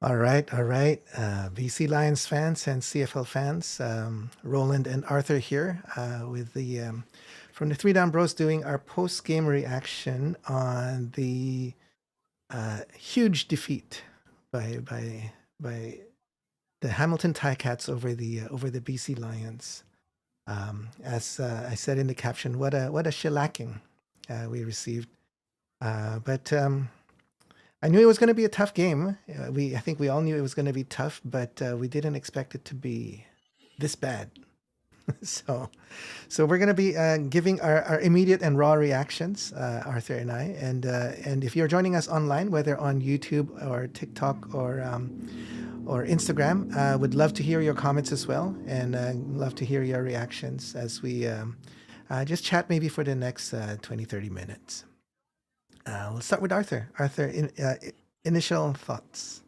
All right, all right. BC Lions fans and CFL fans, Roland and Arthur here with the from the Three Down Bros doing our post game reaction on the huge defeat by the Hamilton Ticats over the BC Lions. As I said in the caption, what a shellacking we received. But I knew it was going to be a tough game. I think we all knew it was going to be tough, but we didn't expect it to be this bad. so, so we're going to be giving our immediate and raw reactions, Arthur and I. And if you're joining us online, whether on YouTube or TikTok or Instagram, would love to hear your comments as well, and love to hear your reactions as we just chat maybe for the next 20, 30 minutes. Let's start with Arthur. Arthur, initial thoughts.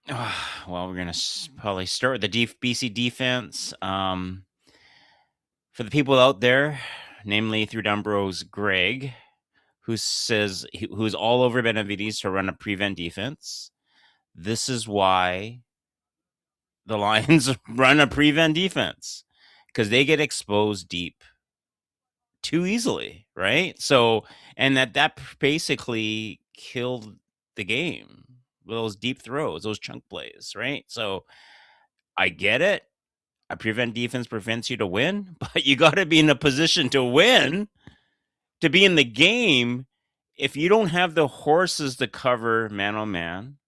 Well, we're gonna probably start with the BC defense. For the people out there, namely through Dumbro's Greg, who's all over Benavides to run a prevent defense. This is why the Lions run a prevent defense, because they get exposed deep too easily, right? So, and that basically killed the game with those deep throws, those chunk plays, right? So I get it. A prevent defense prevents you to win, but you got to be in a position to win, to be in the game. If you don't have the horses to cover man on man,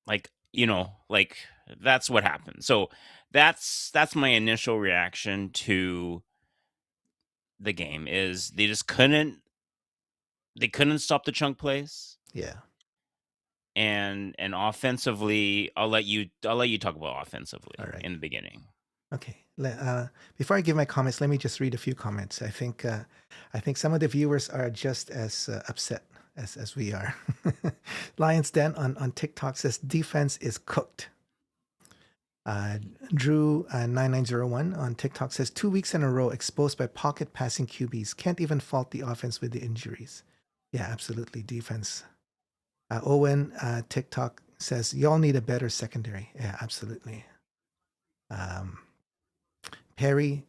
like that's what happened. So that's my initial reaction to the game is they couldn't stop the chunk plays. Yeah. And offensively, I'll let you talk about All offensively right. in the beginning. Okay. Before I give my comments, let me just read a few comments. I think some of the viewers are just as upset as we are. Lions Den on TikTok says defense is cooked. Drew 9901 on TikTok says 2 weeks in a row exposed by pocket passing QBs. Can't even fault the offense with the injuries. Yeah, absolutely. Defense. Owen TikTok says y'all need a better secondary. Yeah, absolutely. Um, Perry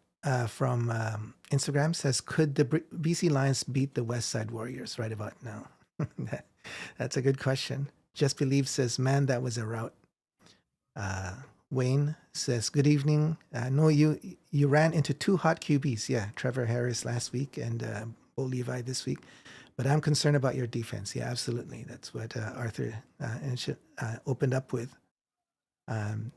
from Instagram says, could the BC Lions beat the West Side Warriors right about now? That's a good question. Just Believe says, man, that was a rout. Wayne says, good evening. No, you ran into two hot QBs. Yeah, Trevor Harris last week and Bo Levi this week. But I'm concerned about your defense. Yeah, absolutely. That's what Arthur opened up with.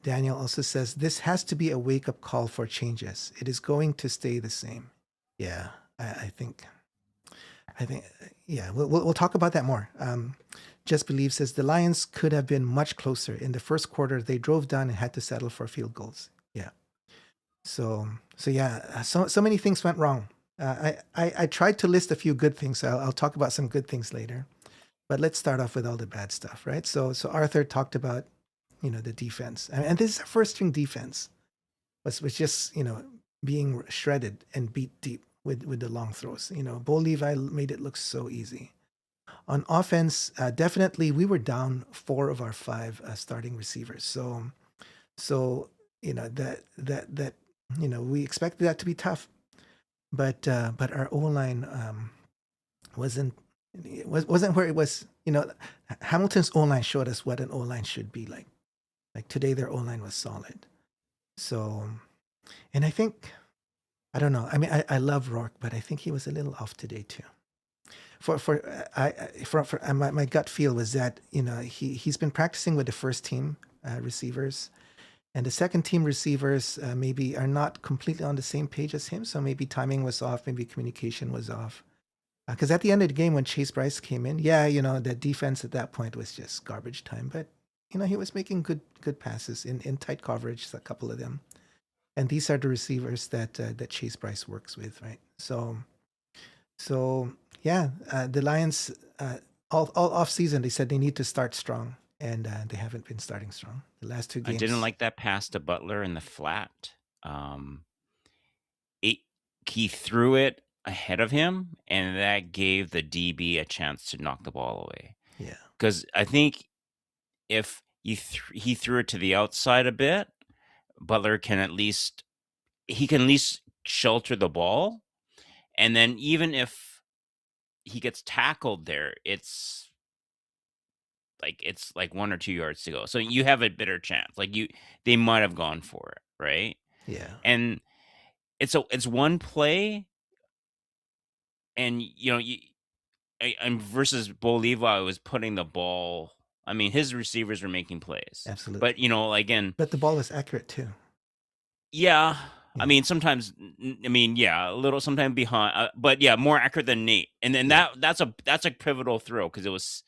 Daniel also says, this has to be a wake up call for changes. It is going to stay the same. Yeah, I think, yeah, we'll talk about that more. Just Believe says, the Lions could have been much closer. In the first quarter, they drove down and had to settle for field goals. Yeah. So yeah, so many things went wrong. I tried to list a few good things. So I'll talk about some good things later. But let's start off with all the bad stuff, right? So Arthur talked about the defense, and this is a first string defense was just being shredded and beat deep with the long throws. Bo Levi made it look so easy. On offense, definitely we were down 4 of our 5 starting receivers. So that we expected that to be tough, but our O line wasn't wasn't where it was. Hamilton's O line showed us what an O line should be like. Like today, their O line was solid. So, and I think I don't know. I mean, I love Rourke, but I think he was a little off today too. My gut feel was that he's been practicing with the first team receivers, and the second team receivers maybe are not completely on the same page as him. So maybe timing was off, maybe communication was off. Because at the end of the game, when Chase Bryce came in, yeah, the defense at that point was just garbage time. But he was making good passes in tight coverage, a couple of them. And these are the receivers that Chase Bryce works with, right? So yeah, the Lions all off season they said they need to start strong, and they haven't been starting strong the last 2 I games. didn't like that pass to Butler in the flat. He threw it ahead of him, and that gave the DB a chance to knock the ball away. Yeah. because I think if he threw it to the outside a bit, Butler can at least shelter the ball, and then even if he gets tackled there, it's like 1 or 2 yards to go. So you have a better chance. They might have gone for it, right? Yeah. And it's one play, and and versus Bo Levi was putting the ball. I mean, his receivers were making plays, but Absolutely. again, But the ball was accurate too. yeah. I Yeah. mean, sometimes, I mean, yeah, a little, sometimes behind, but yeah, more accurate than Nate. And then Yeah. that's a pivotal throw because it was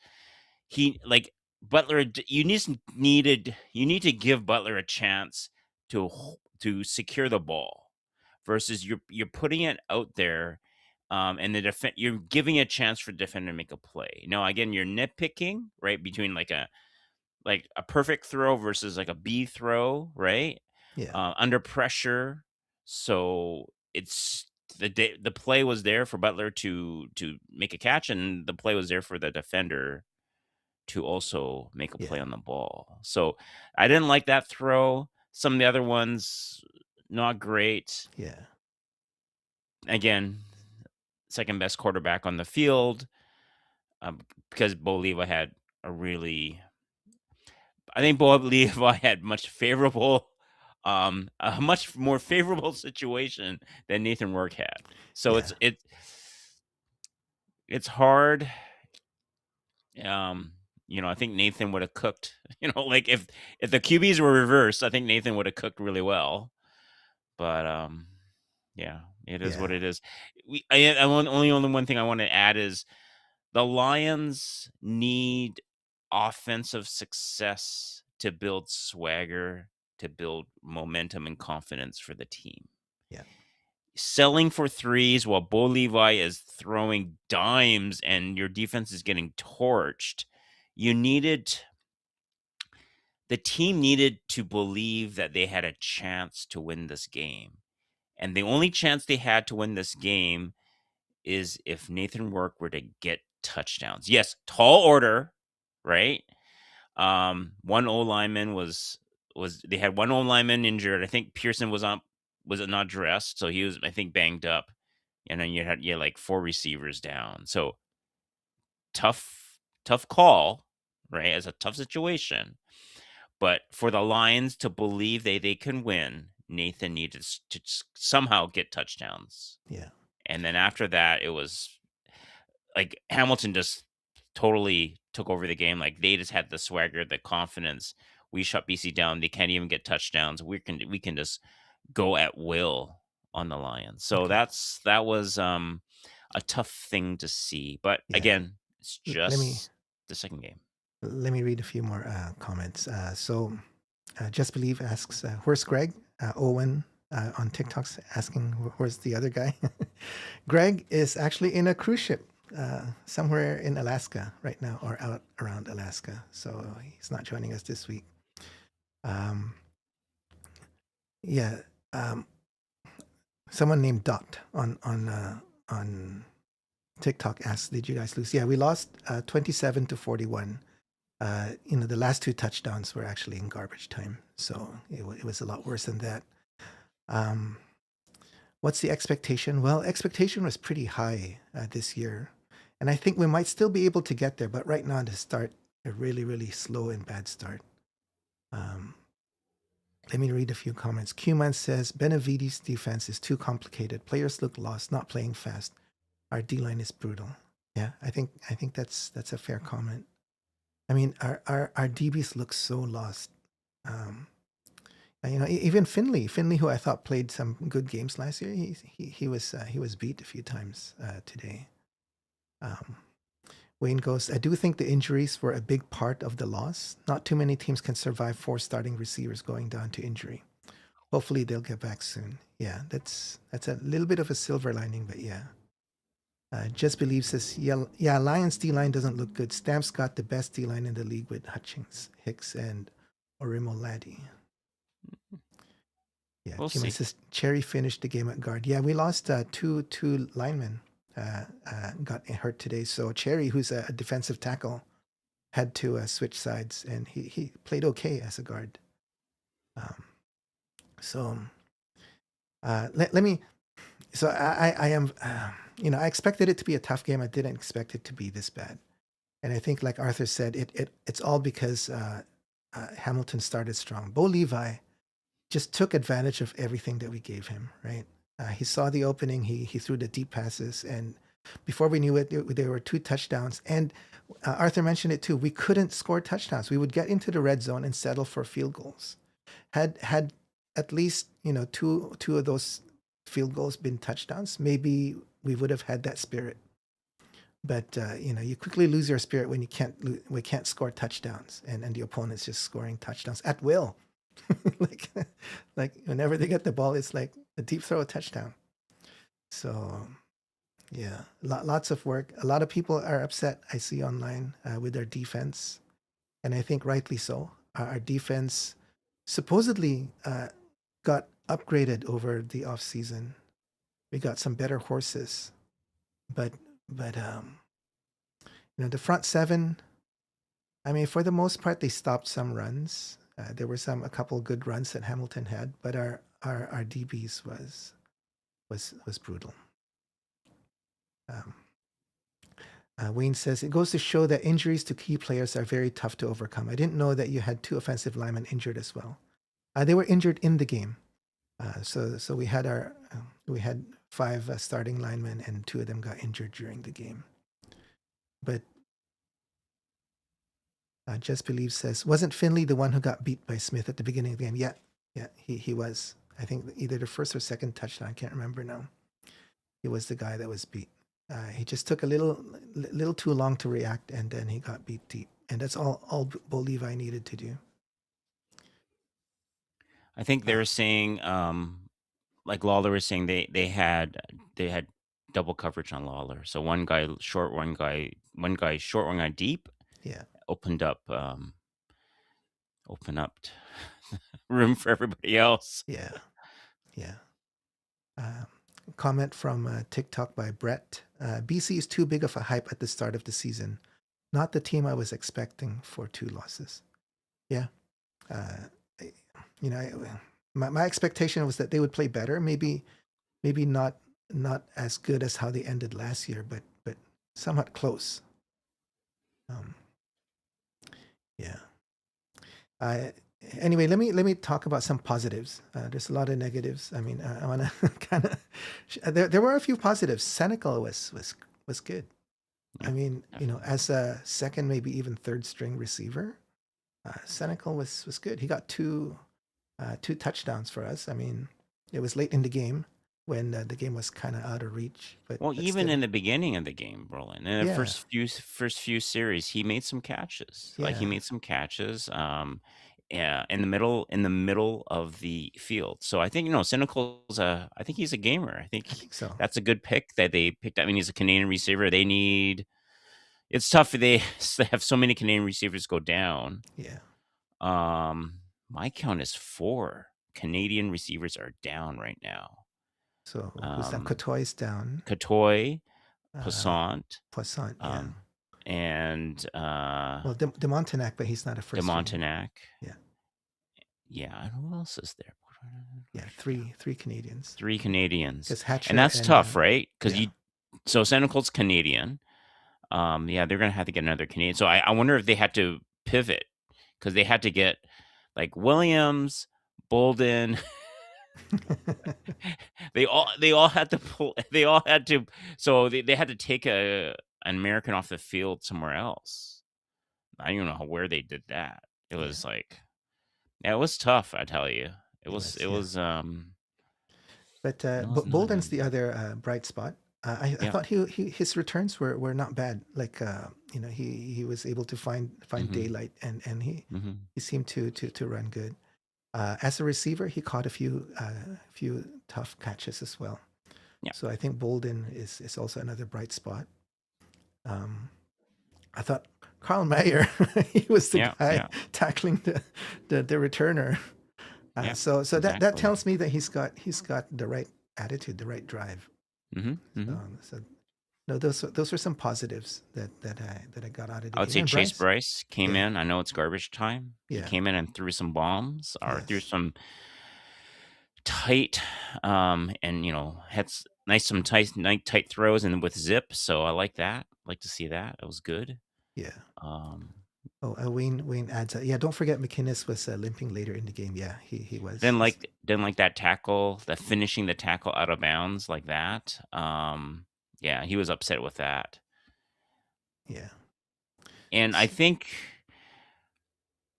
he like Butler. You need to give Butler a chance to secure the ball, versus you're putting it out there, and you're giving a chance for the defender to make a play. Now, again, you're nitpicking, right, between like a perfect throw versus like a B throw, right? Yeah. Under pressure. So the play was there for Butler to make a catch, and the play was there for the defender to also make a play Yeah. on the ball. So I didn't like that throw. Some of the other ones, not great. Yeah. Again, second best quarterback on the field, because Bo Levi had a really I think Bo Levi had a much more favorable situation than Nathan Rourke had. So Yeah. it's hard. Um, I think Nathan would have cooked. Like if the QBs were reversed, I think Nathan would have cooked really well. But yeah, it is what Yeah. it is. Only one thing I want to add is the Lions need offensive success to build swagger, to build momentum and confidence for the team. Yeah. Selling for threes while Bo Levi is throwing dimes and your defense is getting torched, you needed the team needed to believe that they had a chance to win this game. And the only chance they had to win this game is if Nathan Rourke were to get touchdowns. Yes, tall order, right? One O lineman was they had one O lineman injured. I think Pearson was not dressed, so he was, I think, banged up. And then you had like four receivers down. So tough call, right? As a tough situation. But for the Lions to believe they can win, Nathan needed to somehow get touchdowns. Yeah. And then after that, it was like Hamilton just totally took over the game. Like they just had the swagger, the confidence. We shut BC down. They can't even get touchdowns. We can just go at will on the Lions. So Okay. that was a tough thing to see. But Yeah. again, it's Let me just the second game. read a few more comments. Just Believe asks, "Where's Greg?" Owen on TikTok's asking, "Where's the other guy?" Greg is actually in a cruise ship somewhere in Alaska right now, or out around Alaska. So he's not joining us this week. Um, yeah, um, someone named Dot on TikTok asked, "Did you guys lose?" Yeah, we lost 27-41. The last two touchdowns were actually in garbage time, so it was a lot worse than that. Um, what's the expectation? Well, expectation was pretty high this year, and I think we might still be able to get there. But right now, to start a really, really slow and bad start. Um, let me read a few comments. Qman says Benavides' defense is too complicated. Players look lost, not playing fast. Our D line is brutal. Yeah, I think that's a fair comment. I mean, our DBs look so lost. Um, even Finley, who I thought played some good games last year, he was beat a few times today. Um, Wayne goes, I do think the injuries were a big part of the loss. Not too many teams can survive four starting receivers going down to injury. Hopefully they'll get back soon. Yeah, that's a little bit of a silver lining, but yeah. Just Believe says, yeah, Lions D line doesn't look good. Stamps got the best D line in the league with Hutchings, Hicks, and Orimoladi. Yeah, We'll Kim see. says Cherry finished the game at guard. Yeah, we lost two linemen got hurt today. So Cherry, who's a defensive tackle, had to switch sides, and he played okay as a guard. Um, so let me. So I am. I expected it to be a tough game. I didn't expect it to be this bad. And I think, like Arthur said, it's all because Hamilton started strong. Bo Levi just took advantage of everything that we gave him. Right. He saw the opening. He threw the deep passes, and before we knew it, there were 2 touchdowns. And Arthur mentioned it too. We couldn't score touchdowns. We would get into the red zone and settle for field goals. Had at least two of those field goals been touchdowns, maybe we would have had that spirit. But you quickly lose your spirit when we can't score touchdowns, and the opponent's just scoring touchdowns at will. like like whenever they get the ball, it's like a deep throw, a touchdown. So yeah, lots of work. A lot of people are upset. I see online with their defense, and I think rightly so. Our defense supposedly got upgraded over the off season. We got some better horses, but but the front seven. I mean, for the most part, they stopped some runs. There were a couple good runs that Hamilton had, but our DBs was brutal. Um, Wayne says it goes to show that injuries to key players are very tough to overcome. I didn't know that you had 2 offensive linemen injured as well. They were injured in the game. So we had 5 starting linemen, and 2 of them got injured during the game. But Just Believe says, wasn't Finley the one who got beat by Smith at the beginning of the game? Yeah, he was. I think either the first or second touchdown. I can't remember now. He was the guy that was beat. He just took a little too long to react, and then he got beat deep. And that's all Bo Levi needed to do. I think they were saying, like Lawler was saying, they had double coverage on Lawler. So one guy short, one guy short, one guy deep. Yeah. Opened up room for everybody else. Yeah. Yeah. Comment from TikTok by Brett. BC is too big of a hype at the start of the season. Not the team I was expecting for 2 losses. Yeah. My expectation was that they would play better. Maybe not as good as how they ended last year, but somewhat close. Yeah. Anyway, let me talk about some positives. There's a lot of negatives. I mean, I want to kind of. There were a few positives. Senecal was good. Yeah, I mean, definitely. as a second, maybe even third string receiver, Senecal was good. He got 2 touchdowns for us. I mean, it was late in the game when the game was kind of out of reach, Well, but even still, in the beginning of the game, Roland, in the yeah, first few series, he made some catches. Like he yeah, made some catches. Yeah, in the middle of the field. So I think Cynical's I think he's a gamer. I think I think so. that's a good pick that they picked. I mean, he's a Canadian receiver. They need. It's tough. They have so many Canadian receivers go down. Yeah. My count is 4 Canadian receivers are down right now. So who's that? Cotoy's down. Katoy, Uh, Poissant, Poisson, yeah. and Well, De Montenac, but he's not a de first string. Montenac. Yeah, Yeah, and who else is there? yeah. Three Canadians. 3 Canadians, Because Hatcher and that's and tough, right? Because yeah, so Senecal's Canadian. Yeah, they're gonna have to get another Canadian. So I wonder if they had to pivot because they had to get like Williams, Bolden. they all had to pull. They all had to. So they had to take an American off the field somewhere else. I don't know where they did that. It yeah. was like, yeah, it was tough. I tell you, It was, it yeah. was But it was not Bolden's good. the other bright spot. I Yeah. thought his returns were not bad. Like he was able to find Mm-hmm. daylight, and Mm-hmm. he seemed to run good. As a receiver, he caught a few tough catches as well. Yeah. So I think Bolden is also another bright spot. Um, I thought Carl Mayer, he was the Yeah. guy Yeah. tackling the returner. Yeah. That Exactly. tells me that he's got the right attitude, the right drive. Mm-hmm. Mm-hmm. So No, those were some positives that I got out of the I would game. say And Chase Bryce, Bryce came yeah, in. I know it's garbage time. He yeah, came in and threw some bombs or threw yes, some tight, and had some tight throws and with zip. So I like that. Like to see that. It was good. yeah. Um, Oh, Wayne adds. Yeah, don't forget McInnes was limping later in the game. Yeah, he was. didn't like that tackle, that finishing the tackle out of bounds like that. Yeah, he was upset with that. Yeah, And I think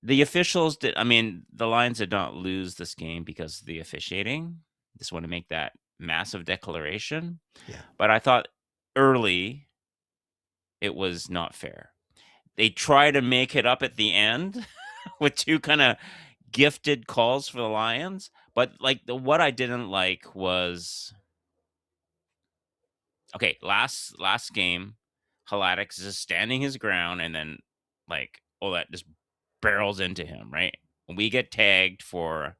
the officials did. I mean, the Lions did not lose this game because of the officiating. Just want to make that massive declaration. yeah. But I thought early it was not fair. They try to make it up at the end with two kind of gifted calls for the Lions. But like what I didn't like was okay, last game, Halatics is just standing his ground and then like that just barrels into him, right? We get tagged for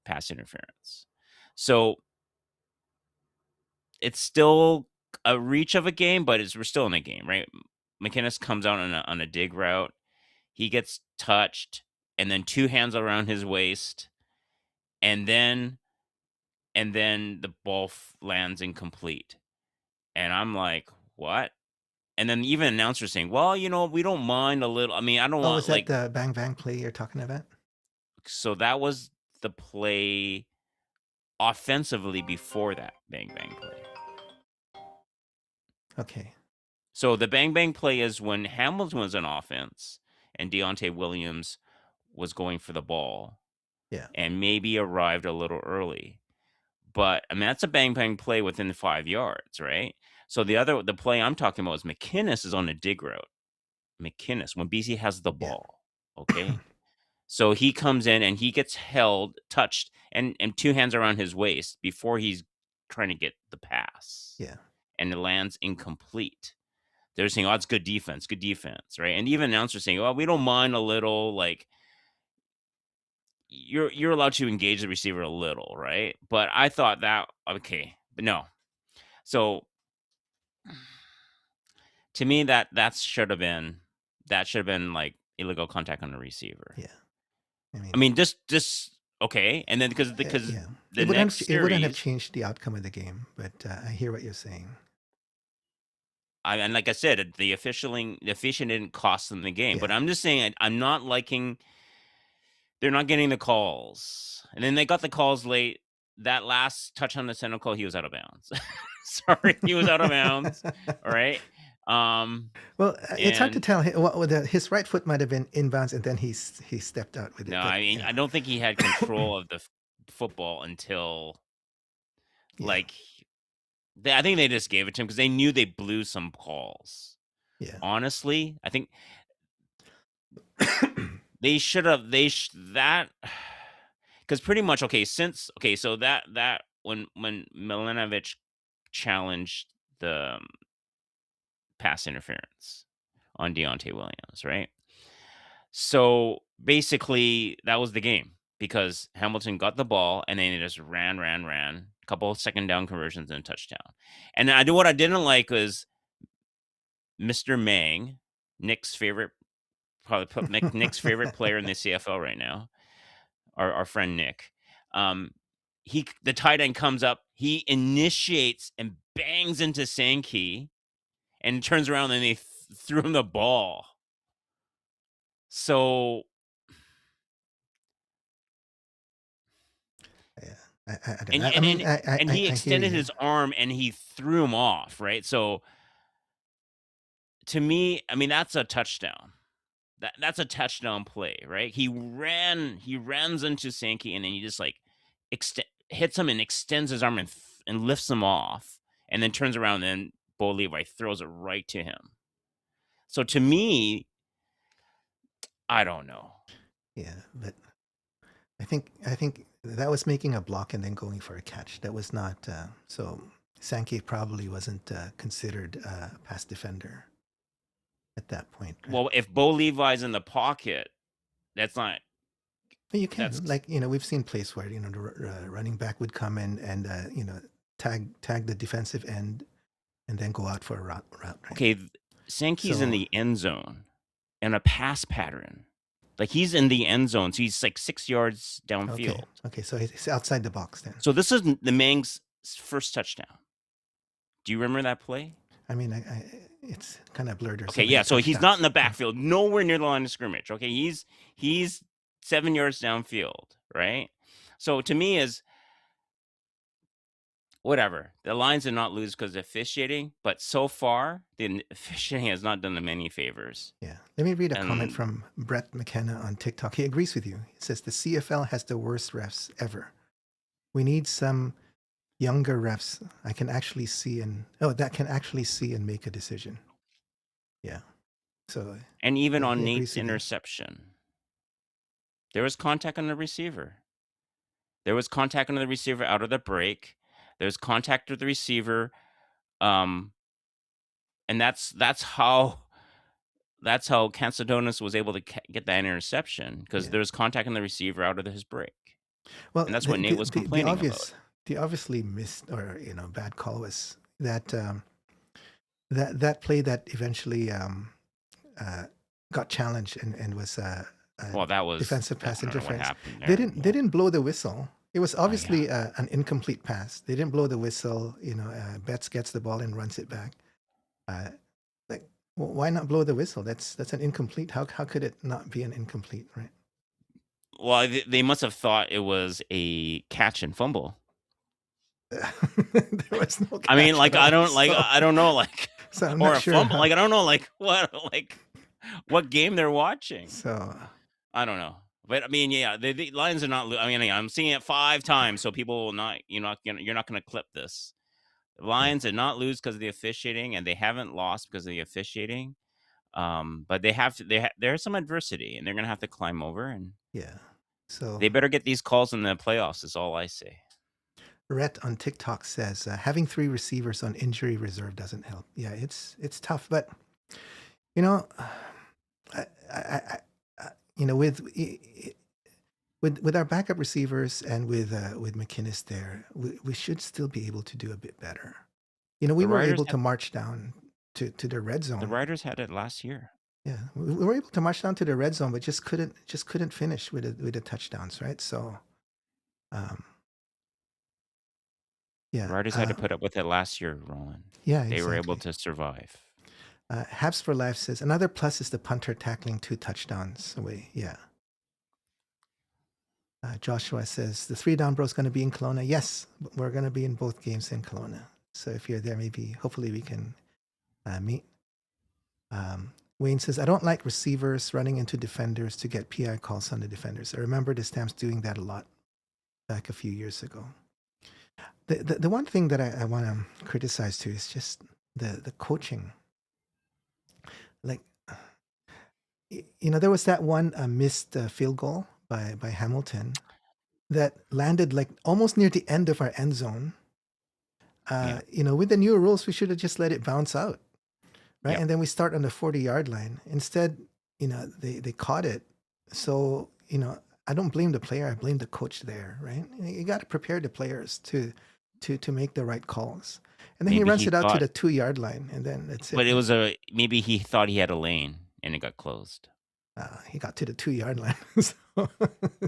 pass interference. So it's still a reach of a game, but we're still in a game, right? McInnes comes out on a dig route. He gets touched, and then two hands around his waist, and then the ball lands incomplete. And I'm like, what? And then even announcers saying, well, we don't mind a little. I mean, I don't Oh, want was that like the bang bang play you're talking about? so that was the play offensively before that bang bang play. Okay. So the bang bang play is when Hamilton was on offense and Deontay Williams was going for the ball Yeah, and maybe arrived a little early. But I mean that's a bang bang play within 5 yards, right? So the play I'm talking about is McInnes is on a dig route. McInnes when BC has the yeah, ball, okay? So he comes in and he gets held, touched, and two hands around his waist before he's trying to get the pass, yeah, and it lands incomplete. They're saying, "Oh, it's good defense, right?" And even announcers saying, "Oh, we don't mind a little, like you're allowed to engage the receiver a little, right?" But I thought that okay, but no. So to me, that should have been like illegal contact on the receiver. yeah. I I mean, mean, just okay, and then because yeah. the next It wouldn't have series, changed the outcome of the game, but I hear what you're saying. and like I said, the officiating didn't cost them the game. But Yeah, I'm just saying, I'm not liking they're not getting the calls, and then they got the calls late. That last touch on the center call, he was out of bounds. Sorry, he was out of bounds. All right, well, it's hard to and tell. His right foot might have been inbounds, and then he stepped out with no, it. But I mean I don't think he had control of the football until yeah, like I think they just gave it to him because they knew they blew some calls. yeah, Honestly, I think they should have that because pretty much so that when Milanovic challenged the pass interference on Deontay Williams, right? So basically, that was the game because Hamilton got the ball and then he just ran, a couple of second down conversions and a touchdown. And what I didn't like was Mr. Mang, Nick's favorite, probably Nick's favorite player in the CFL right now, our friend Nick. Um, the tight end comes up, he initiates and bangs into Sankey and turns around and they threw him the ball. So yeah. I don't and know. I and mean, and and he I hear extended you. his arm and he threw him off, right? So to me, I mean that's a touchdown. That's a touchdown play, right? He runs into Sankey and then he just like hits him and extends his arm and lifts him off and then turns around and then Bo Levi throws it right to him. So to me, I don't know. Yeah, but I think that was making a block and then going for a catch. That was not so. Sankey probably wasn't considered a pass defender at that point, right? Well, if Bo Levi's in the pocket, that's not But you that's can, like, we've seen plays where the running back would come in and tag the defensive end and then go out for a route, right? Okay, Sankey's in So the end zone and a pass pattern. Like, he's in the end zone, so he's, like, 6 yards okay, downfield. okay, so he's outside the box then. So this is the Mang's first touchdown. Do you remember that play? I mean, it's kind of blurred. There's so Okay, many yeah, so he's not touchdowns. in the Yeah, backfield, nowhere near the line of scrimmage, okay? He's 7 yards downfield, right? So to me is whatever. The Lions did not lose because of officiating, but so far, the officiating has not done them any favors. yeah. Let me read a comment And from Brett McKenna on TikTok. He agrees with you. He says the CFL has the worst refs ever. We need some younger refs I can actually see that can actually see and make a decision. Yeah. So and even yeah, on he agrees Nate's with you. interception, there was contact on the receiver. There was contact on the receiver out of the break. There's contact with the receiver, um, and that's how Cansadonis was able to get that interception because Yeah. there's contact on the receiver out of his break, Well, and that's what Nate was complaining about. the obviously missed or bad call was that play that eventually uh, got challenged and was a Well, that was defensive I pass don't know what interference. happened They there. didn't they Yeah. didn't blow the whistle. It was Oh yeah. obviously an incomplete pass. They didn't blow the whistle. Betts gets the ball and runs it back. Uh, like, why not blow the whistle? That's an incomplete. How could it not be an incomplete, right? Well, they must have thought it was a catch and fumble. There was no I mean, catch at like all. So I don't know, like so I'm or not a sure fumble. how. Like I don't know, like what game they're watching. So I don't know. But I mean, yeah, the Lions are not. I mean, yeah, I'm seeing it 5 times, so people will not. You're not going to clip this. The yeah, Lions did not lose because of the officiating, and they haven't lost because of the officiating. But they have to. There's some adversity, and they're going to have to climb over, and yeah. So they better get these calls in the playoffs. Is all I say. Rhett on TikTok says having three receivers on injury reserve doesn't help. Yeah, it's tough, but you know, with with our backup receivers and with McInnes there, we should still be able to do a bit better. We The were Riders able had to march down to the red the zone. Riders had it last year. Yeah, we were able to march down to the red zone, but just couldn't finish with the touchdowns, right? So, um, The yeah, Riders had to put up with it last year, Roland. yeah, They were able exactly. to survive. Habs for Life says another plus is the punter tackling 2 touchdowns away. Yeah. Joshua says the 3 Down Bros going to be in Kelowna. Yes, we're going to be in both games in Kelowna. So if you're there, hopefully we can meet. Wayne says I don't like receivers running into defenders to get PI calls on the defenders. I remember the Stamps doing that a lot back a few years ago. The one thing that I want to criticize too is just the coaching. Like, there was that one missed field goal by Hamilton that landed like almost near the end of our end zone. Yeah. With the newer rules, we should have just let it bounce out, right? Yep. And then we start on the 40-yard line. Instead, they caught it. So, I don't blame the player. I blame the coach there, right? You got to prepare the players to make the right calls. And then he Maybe runs he it out to thought the 2-yard line, and then that's it. but it was maybe he thought he had a lane and it got closed. He got to the 2-yard line. So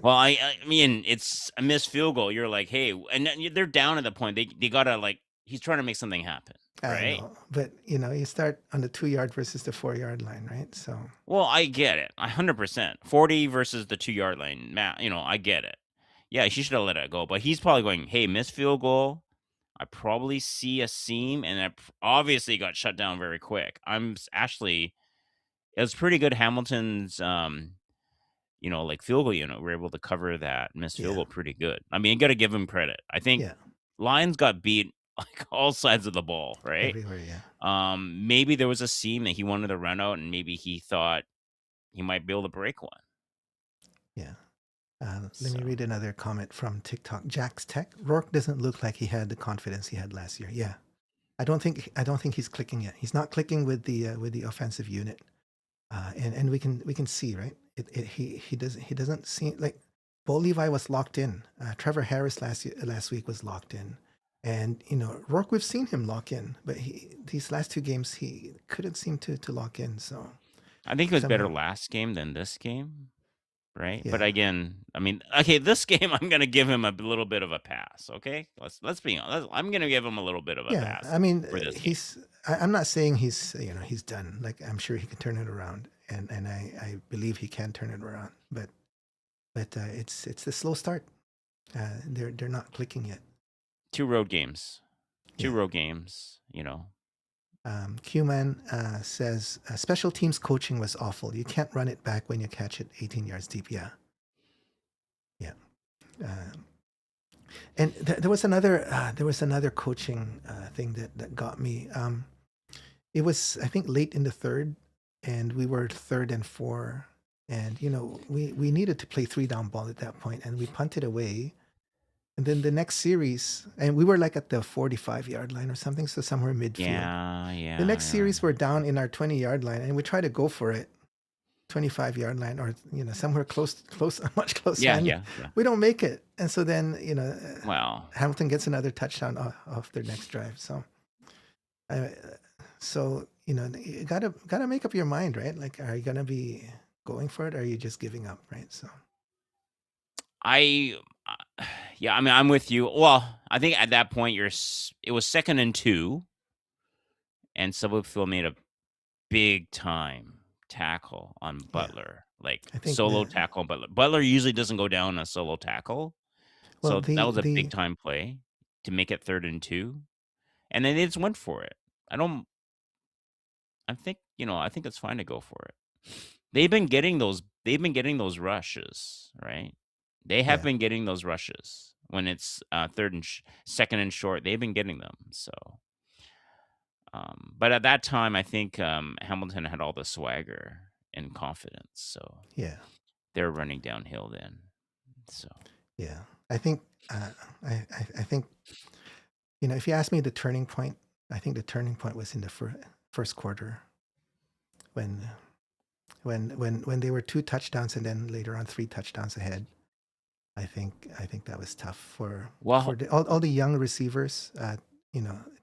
Well, I mean, it's a missed field goal. You're like, hey, and then they're down at the point. They gotta like he's trying to make something happen, I right? know, but you start on the 2-yard versus the 4-yard line, right? So Well, I get it, 100%. 40 versus the 2 yard line, Matt. I get it. Yeah, he should have let it go, but he's probably going, hey, missed field goal. I probably see a seam, and it obviously got shut down very quick. Actually, it was pretty good. Hamilton's like field goal unit were able to cover that missed field yeah, goal pretty good. I mean, you got to give him credit. I think yeah, Lions got beat like all sides of the ball, right? everywhere, yeah, Maybe there was a seam that he wanted to run out, and maybe he thought he might be able to break one. yeah. Let So me read another comment from TikTok. Jack's Tech. Rourke doesn't look like he had the confidence he had last year. Yeah, I don't think he's clicking yet. He's not clicking with the offensive unit, and we can see, right. He doesn't seem like Bo Levi was locked in. Trevor Harris last week was locked in, And Rourke, we've seen him lock in, but these last two games he couldn't seem to lock in. So I think it was better somehow, last game than this game, right? But yeah, again, I mean, okay, this game I'm gonna give him a little bit of a pass. Okay, let's be honest. I'm gonna give him a little bit of a yeah. pass I mean, for this game. I'm not saying he's done. Like I'm sure he can turn it around, and I believe he can turn it around. But it's a slow start. They're not clicking yet. Two road games, two Yeah. road games. You know, Q-Man says special teams coaching was awful. You can't run it back when you catch it 18 yards deep. Yeah, yeah. Um, and there was another coaching thing that got me. It was, I think, late in the third, and we were 3rd and 4, and we needed to play 3 down ball at that point, and we punted away. And then the next series, and we were like at the 45-yard line or something, so somewhere midfield. yeah, The yeah, next yeah, series, we're down in our 20-yard line, and we try to go for it, 25-yard line, or somewhere close, much closer, yeah, and yeah, yeah. we don't make it. And so then Well, Hamilton gets another touchdown off their next drive. So, uh, you gotta make up your mind, right? Like, are you gonna be going for it, or are you just giving up, right? So, I, yeah, I mean, I'm with you. Well, I think at that point it was 2nd and 2, and Subwoofield made a big time tackle on yeah, Butler, like I think solo tackle on Butler. Butler usually doesn't go down a solo tackle, well, so that was a big time play to make it 3rd and 2, and then they just went for it. I don't. I think it's fine to go for it. They've been getting those. They've been getting those rushes, right? They have yeah, been getting those rushes when it's 2nd and short. They've been getting them. So, but at that time, I think Hamilton had all the swagger and confidence, so yeah, they're running downhill then. So yeah. I think I think if you ask me the turning point, I think the turning point was in the first quarter when when they were 2 touchdowns and then later on 3 touchdowns ahead. I think that was tough for well, all the young receivers,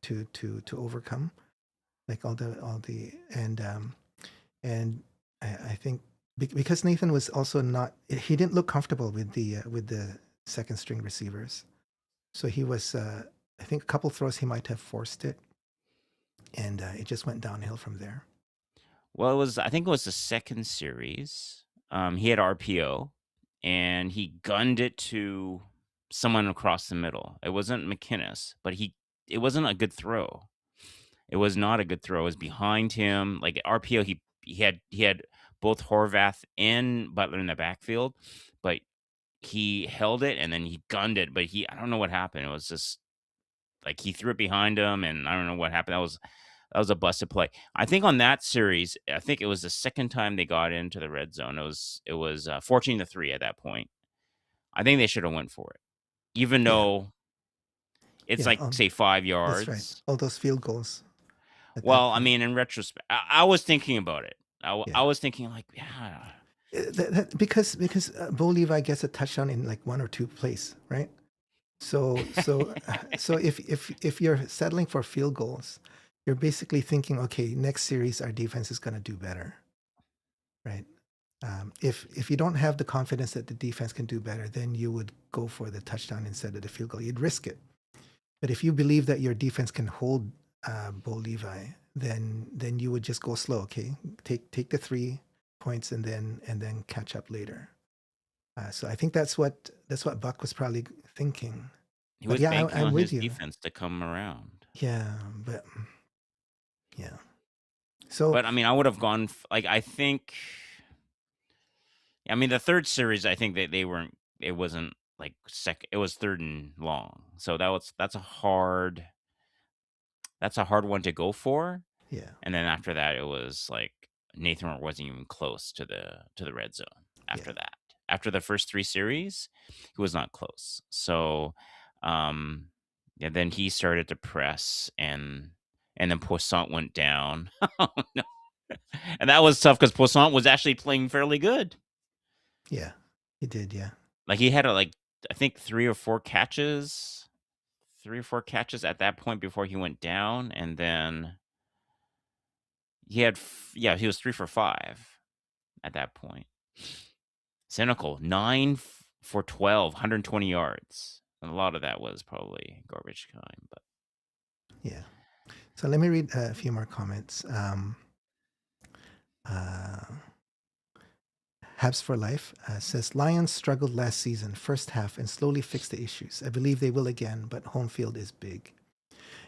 to overcome, like all the and I think because Nathan was also not, he didn't look comfortable with the second string receivers, so he was, I think a couple throws he might have forced it, and it just went downhill from there. it was. I think it was the second series. He had RPO, and he gunned it to someone across the middle. It wasn't McInnes, but it wasn't a good throw. It was not a good throw. It was behind him. Like RPO, he had both Horvath and Butler in the backfield, but he held it and then he gunned it. But I don't know what happened. It was just like he threw it behind him, and I don't know what happened. That was a busted play. I think on that series, I think it was the second time they got into the red zone. It was 14-3 at that point. I think they should have went for it, even Yeah, though it's yeah, like say 5 that's right. yards. All those field goals at that Well, I point. mean, in retrospect, I was thinking about it. I Yeah. was thinking like, yeah, Because Bo Levi gets a touchdown in like one or two plays, right? So if you're settling for field goals, you're basically thinking, okay, next series our defense is going to do better, right? If you don't have the confidence that the defense can do better, then you would go for the touchdown instead of the field goal. You'd risk it. But if you believe that your defense can hold Bo Levi, then you would just go slow. Okay, take the 3 points and then catch up later. So I think that's what Buck was probably thinking. he But was yeah, banking I'm on with his you. defense to come around. Yeah, but yeah. So But I mean, I would have gone like I think. I mean, the third series, I think that they weren't. It wasn't like second. It was 3rd and long. So that's a hard one to go for. yeah, And then after that, it was like Nathan wasn't even close to the red zone. yeah, After that, after the first 3 series, he was not close. So, um, yeah, then he started to press, and then Poisson went down. Oh, no. And that was tough because Poisson was actually playing fairly good. yeah. He did, yeah, Like he had like I think 3 or 4 catches, 3 or 4 catches at that point before he went down, and then he had he was 3 for 5 at that point. Cynical, 9 for 12, 120 yards. And a lot of that was probably garbage time, but Yeah. So let me read a few more comments. Habs for Life says Lions struggled last season, first half, and slowly fixed the issues. I believe they will again, but home field is big.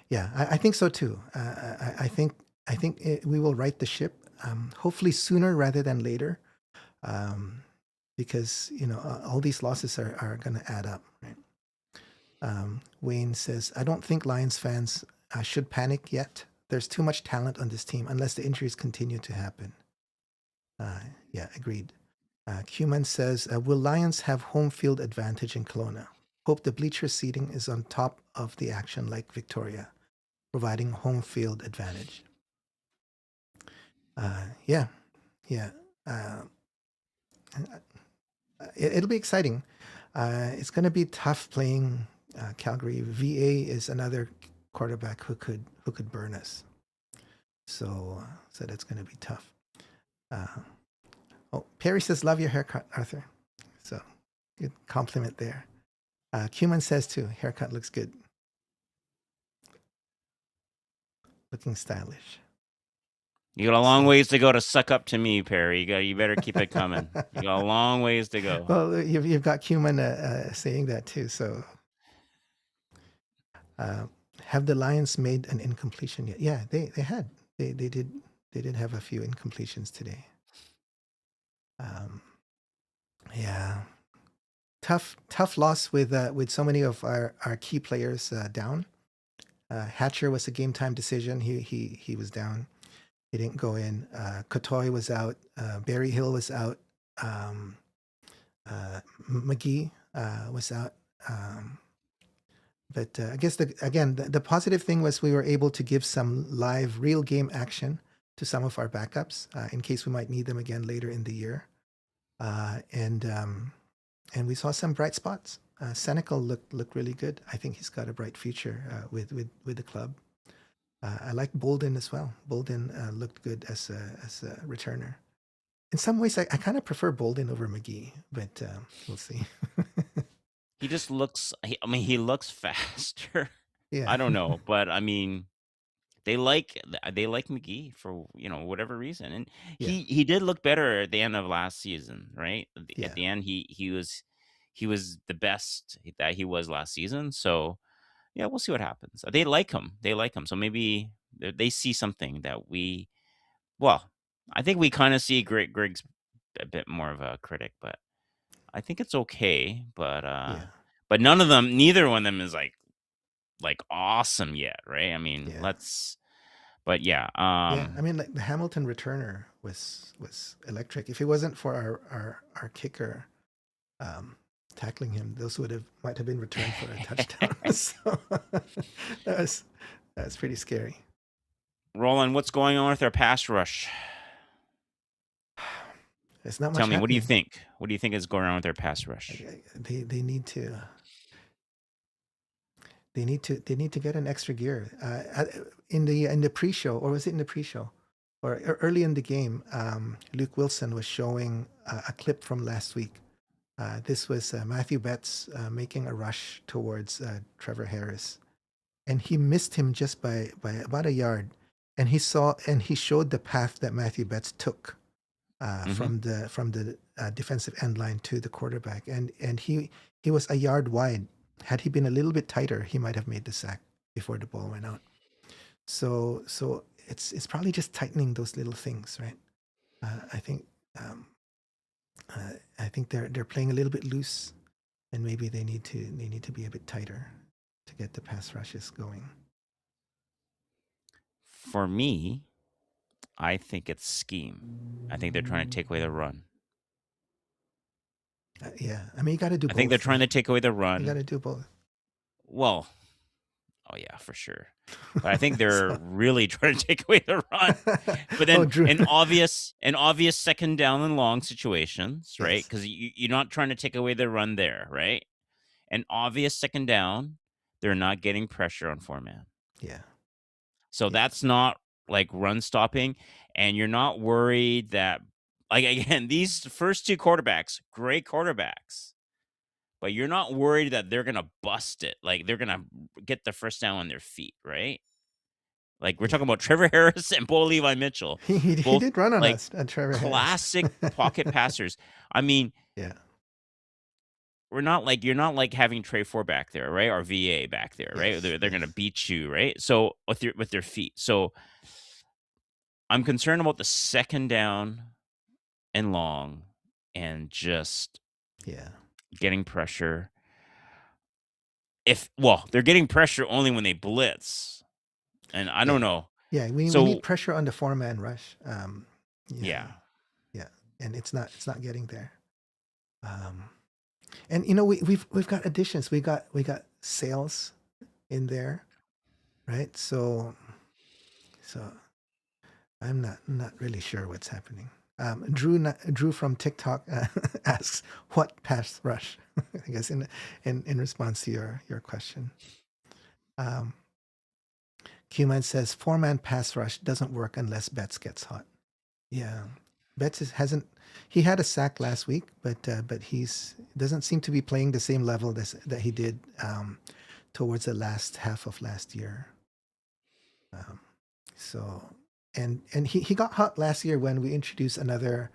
Yeah, I think so too. I think we will right the ship, hopefully sooner rather than later, because all these losses are going to add up. Right? Wayne says, I don't think Lions fans should panic yet. There's too much talent on this team unless the injuries continue to happen. Yeah, agreed. Cuman says, will Lions have home field advantage in Kelowna? Hope the bleacher seating is on top of the action like Victoria, providing home field advantage. Yeah, yeah. It'll be exciting. It's going to be tough playing Calgary. VA is another quarterback who could burn us. So that's going to be tough. Perry says, "Love your haircut, Arthur." So good compliment there. Cuman says too, haircut looks good, looking stylish. you got a long So, ways to go to suck up to me, Perry. You better keep it coming. You got a long ways to go. well, you've got Cuman saying that too. So, have the Lions made an incompletion yet? Yeah, they had. They did have a few incompletions today. Yeah, tough loss with so many of our key players down. Hatcher was a game time decision. He was down. He didn't go in. Kotoy was out. Barry Hill was out. McGee was out. But I guess the positive thing was we were able to give some live real game action to some of our backups in case we might need them again later in the year. And we saw some bright spots. Senecal looked really good. I think he's got a bright future with the club. I like Bolden as well. Bolden looked good as a returner. In some ways, I kind of prefer Bolden over McGee, but we'll see. He just looks. He looks faster. Yeah, I don't know, but I mean, they like McGee for whatever reason, and yeah, he did look better at the end of last season, right? At yeah, the end, he was the best that he was last season. So yeah, we'll see what happens. They like him. They like him. So maybe they see something that we. Well, I think we kind of see Greg's a bit more of a critic, but I think it's okay. yeah, But neither one of them is like awesome yet, right? I mean, yeah, but yeah, yeah. I mean, like the Hamilton returner was electric. If it wasn't for our kicker tackling him, those might have been returned for a touchdown. So that was pretty scary. Roland, what's going on with our pass rush? There's not Tell much me, what do you happening. think? What do you think is going on with their pass rush? They need to they need to get an extra gear. In the pre-show, or was it in the pre-show, or early in the game? Luke Wilson was showing a clip from last week. This was Matthew Betts making a rush towards Trevor Harris, and he missed him just by about a yard. And he showed the path that Matthew Betts took Mm-hmm. from the defensive end line to the quarterback, and he was a yard wide. Had he been a little bit tighter, he might have made the sack before the ball went out. So it's probably just tightening those little things, right? I think um, I think they're playing a little bit loose, and maybe they need to be a bit tighter to get the pass rushes going. For me, I think it's scheme. I think they're trying to take away the run. Yeah, I mean you got to do I think they're both, trying right? to take away the You got run. to do both. Well, oh yeah, for sure. But I think they're So, really trying to take away the run. But oh, then Drew. in obvious second down and long situations, right? Yes. Because you're not trying to take away the run there, right? An obvious second down, they're not getting pressure on 4-man. Yeah. So Yeah. that's not like run stopping, and you're not worried that, like, again, these first 2 quarterbacks, great quarterbacks, but you're not worried that they're gonna bust it, like, they're gonna get the first down on their feet, right? Like, we're Yeah. talking about Trevor Harris and Bo Levi Mitchell, He both, did run on like, us, Trevor Harris. classic pocket passers. I mean, Yeah. we're not like you're not like having Trey 4 back there, right? Or VA back there, right? Yes. They're gonna Yes. beat you, right? So with their feet. So I'm concerned about the second down and long and just Yeah. getting pressure. They're getting pressure only when they blitz. And I don't Yeah. know. Yeah. We need So pressure on the 4-man rush. Yeah. yeah. Yeah. And it's not getting there. Um, and we've got additions. We got sales in there, right? So I'm not really sure what's happening. Drew from TikTok asks, "What pass rush?" I guess in response to your question. Um, Q-Man says 4-man pass rush doesn't work unless Betts gets hot. Yeah, hasn't. He had a sack last week, but he's doesn't seem to be playing the same level that he did towards the last half of last year. Um, so and he got hot last year when we introduced another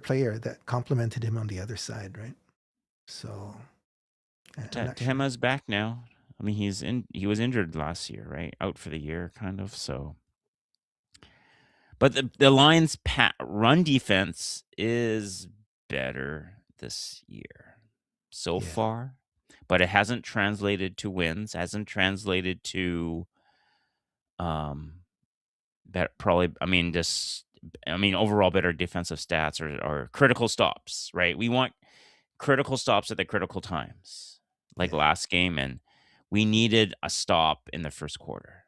player that complemented him on the other side, right? So I'm not sure. Tehema's back now. I mean, he was injured last year, right? Out for the year, kind of. So, but the Lions' run defense is better this year so Yeah, far, but it hasn't translated to wins. Hasn't translated to um probably. I mean, overall better defensive stats or critical stops, right? We want critical stops at the critical times, like yeah, last game, and we needed a stop in the first quarter.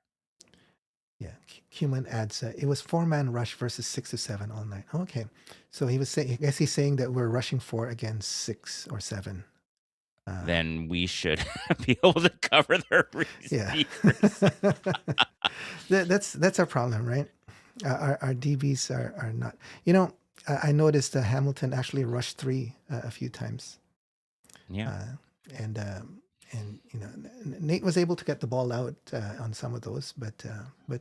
yeah. Human adds it was 4-man rush versus 6 to 7 all night. Okay, so he was saying. I guess he's saying that we're rushing 4 against 6 or 7. Uh, Then we should be able to cover their yeah, receivers. that's our problem, right? Our DBs are not. You know, I noticed that Hamilton actually rushed 3 a few times. Yeah. Uh, and Nate was able to get the ball out on some of those, but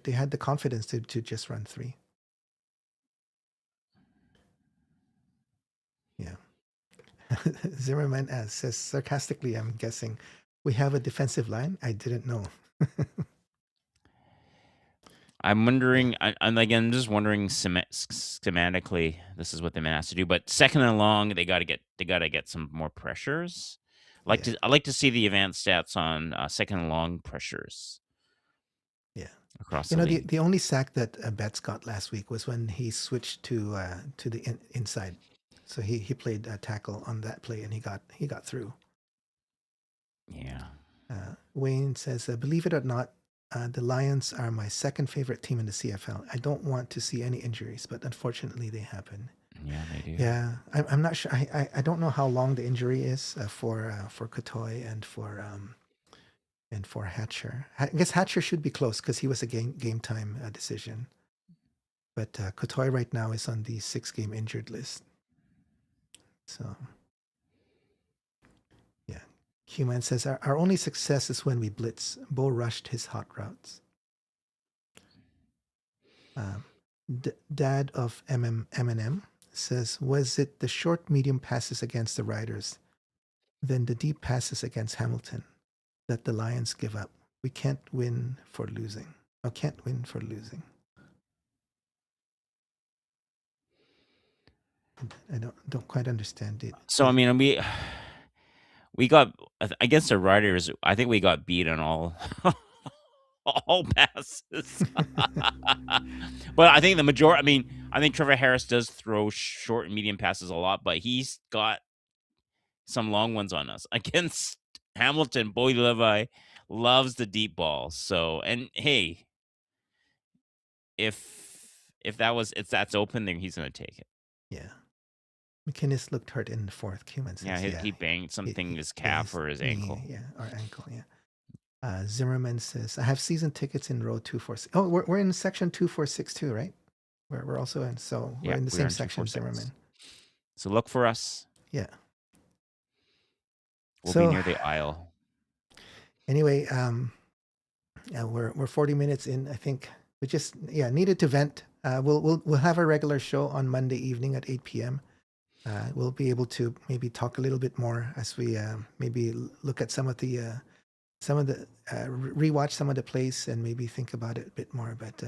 they had the confidence to just run 3. Yeah. Zimmerman says sarcastically, I'm guessing we have a defensive line. I didn't know. I'm Yeah. wondering. I'm just wondering schematically. This is what the man has to do. But second and long, they got to get some more pressures. Yeah. I like to see the advanced stats on second and long pressures Yeah. across You the know, the, league. the only sack that Betts got last week was when he switched to the inside. So he played tackle on that play and he got through. Yeah. Wayne says, believe it or not, the Lions are my second favorite team in the CFL. I don't want to see any injuries, but unfortunately they happen. Yeah, they do. Yeah, I'm not sure. I don't know how long the injury is for Kotoy and for Hatcher. I guess Hatcher should be close because he was a game time decision. But Kotoy right now is on the 6-game injured list. So yeah, Q-Man says our only success is when we blitz. Bo rushed his hot routes. Um, Dad of Eminem says, was it the short medium passes against the Riders, then the deep passes against Hamilton that the Lions give up? We can't win for losing. Or can't win for losing. I don't quite understand it. So I mean, we got against the Riders. I think we got beat on all passes. But I think the majority. I mean, I think Trevor Harris does throw short and medium passes a lot, but he's got some long ones on us against Hamilton. Boy Levi loves the deep ball. So, and hey, if that's open, then he's gonna take it. Yeah. McInnes looked hurt in the fourth. Cuman Yeah, says, yeah. he banged something his Yeah, calf his or his knee, ankle. yeah, or ankle, yeah. Zimmerman says, I have season tickets in row 246. Oh, we're in section 2462, right? We're also in, so we're Yeah, in the we are same in section, 246. Zimmerman. So look for us. Yeah. We'll be So near the aisle. anyway, we're 40 minutes in. I think we just needed to vent. We'll have a regular show on Monday evening at 8 p.m. We'll be able to maybe talk a little bit more as we maybe look at some of the rewatch some of the plays and maybe think about it a bit more. But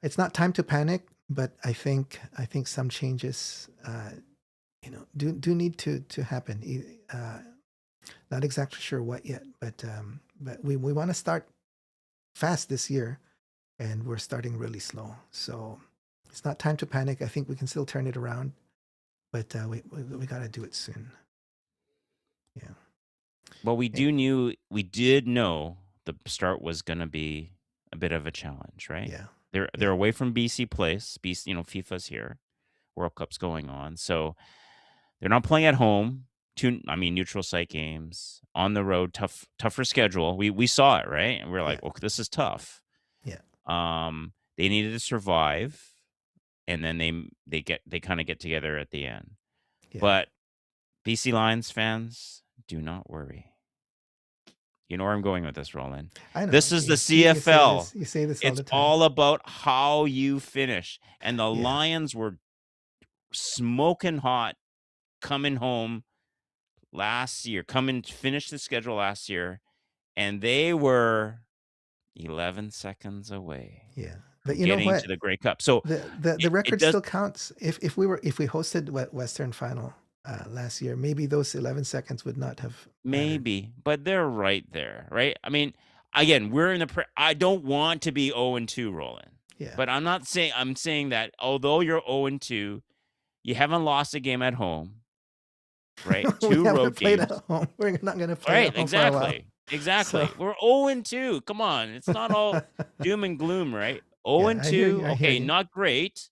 it's not time to panic, but I think some changes do need to happen. Not exactly sure what yet, but we want to start fast this year, and we're starting really slow. So it's not time to panic. I think we can still turn it around, but we got to do it soon. Yeah. Well, we Eh, did know the start was going to be a bit of a challenge, right? Yeah. They're Yeah. away from BC Place. BC, FIFA's here. World Cup's going on. So they're not playing at home. Neutral site games on the road, tougher schedule. We saw it, right? And we're Yeah. like, "Oh, this is tough." Yeah. They needed to survive, and then they kind of get together at the end. Yeah. But BC Lions fans, do not worry. You know where I'm going with this, Roland. I know. This is the You say CFL. this. You say this all It's the time. all about how you finish. And the Yeah. Lions were smoking hot coming home last year, coming to finish the schedule last year, and they were 11 seconds away Yeah. But from you know getting what? to the Grey Cup. So The it record does still counts. If we hosted Western Final last year, maybe those 11 seconds would not have mattered. maybe, but they're right there, right? Again, we're in I don't want to be 0 and 2, Roland. Yeah. But I'm saying that although you're 0 and 2, you haven't lost a game at home, right? We 2 haven't road played at games. home. We're not going to play Right, at home for a while. exactly. So, Exactly. We're 0 and 2. Come on. It's not all doom and gloom, right? 0 yeah, and I hear 2. you. I hear Okay, you. not great,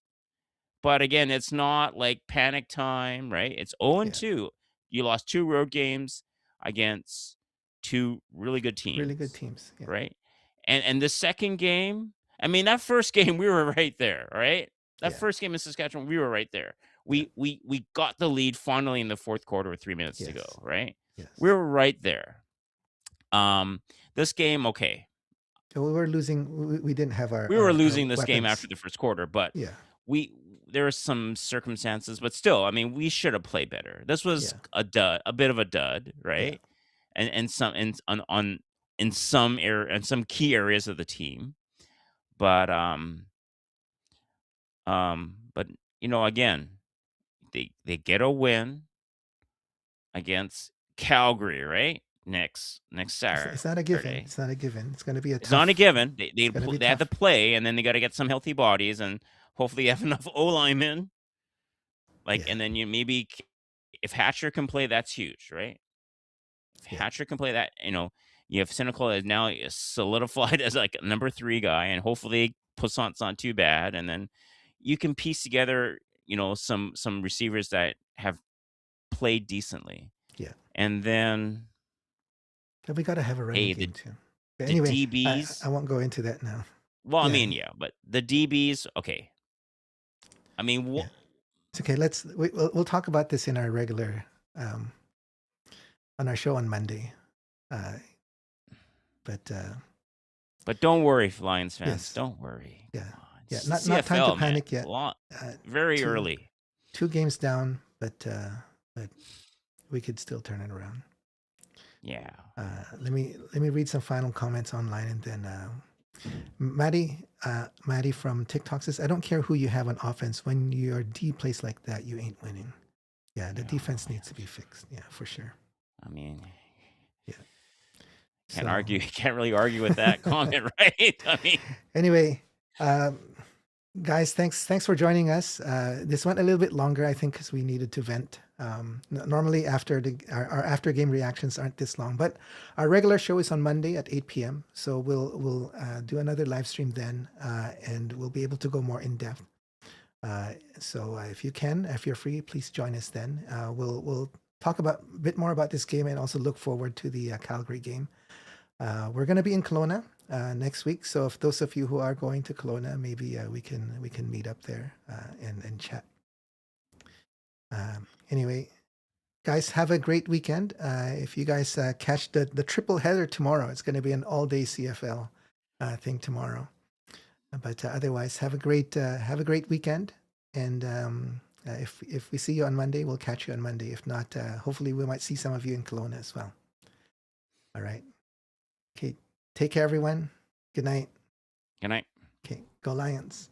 but again, it's not like panic time, right? It's 0 and Yeah. 2. You lost 2 road games against 2 really good Really good teams, teams. Yeah. right? And the second game, that first game we were right there, right? That Yeah. first game in Saskatchewan, we were right there. Yeah. We got the lead finally in the fourth quarter with 3 minutes to go, Yes. right? We Yes. were right there. This game, okay. So we were losing. We didn't have our, We were our, our losing this game weapons. after the first quarter, but Yeah. we there were some circumstances, but still, we should have played better. This was Yeah. a bit of a dud, Yeah. right? And some in some in some key areas of the team, but but again, they get a win against Calgary, right? Next It's not a given. Saturday. It's not a given. It's going to be a It's not a tough. given. It's going to be They have to tough. play, and then they got to get some healthy bodies, and hopefully have enough O linemen. Yeah. And then if Hatcher can play, that's huge, right? If Yeah. Hatcher can play that, you have Cynical is now solidified as like a number 3 guy, and hopefully Poissant's not too bad, and then you can piece together, some receivers that have played decently, Yeah. and then But we got to have a running hey, game too. But the anyway, DBs. I won't go into that now. Well, Yeah. yeah, but the DBs, okay. Yeah. It's okay. We'll talk about this in our regular um, on our show on Monday. Uh, but But don't worry, Lions fans. yes, Don't worry. yeah, Come on. yeah. It's the Not time to CFL, man. panic yet. Uh, Very two early. two games down, but we could still turn it around. Yeah. Let me read some final comments online, and then Maddie from TikTok says, "I don't care who you have on offense. When your D plays like that, you ain't winning." Yeah, the Yeah. defense needs to be fixed. Yeah, for sure. I mean, Yeah. can't So argue. Can't really argue with that comment, right? anyway, um, guys, thanks for joining us. This went a little bit longer, I think, because we needed to vent. Normally, our after game reactions aren't this long, but our regular show is on Monday at 8 p.m. So we'll do another live stream then, and we'll be able to go more in depth. So if you're free, please join us then. We'll talk about a bit more about this game and also look forward to the Calgary game. We're going to be in Kelowna next week, so if those of you who are going to Kelowna, maybe we can meet up there and chat. Anyway, guys, have a great weekend. If you guys catch the triple header tomorrow, it's going to be an all-day CFL thing tomorrow. But otherwise, have a great weekend. And if we see you on Monday, we'll catch you on Monday. If not, hopefully we might see some of you in Kelowna as well. All right. Okay. Take care, everyone. Good night. Good night. Okay. Go Lions.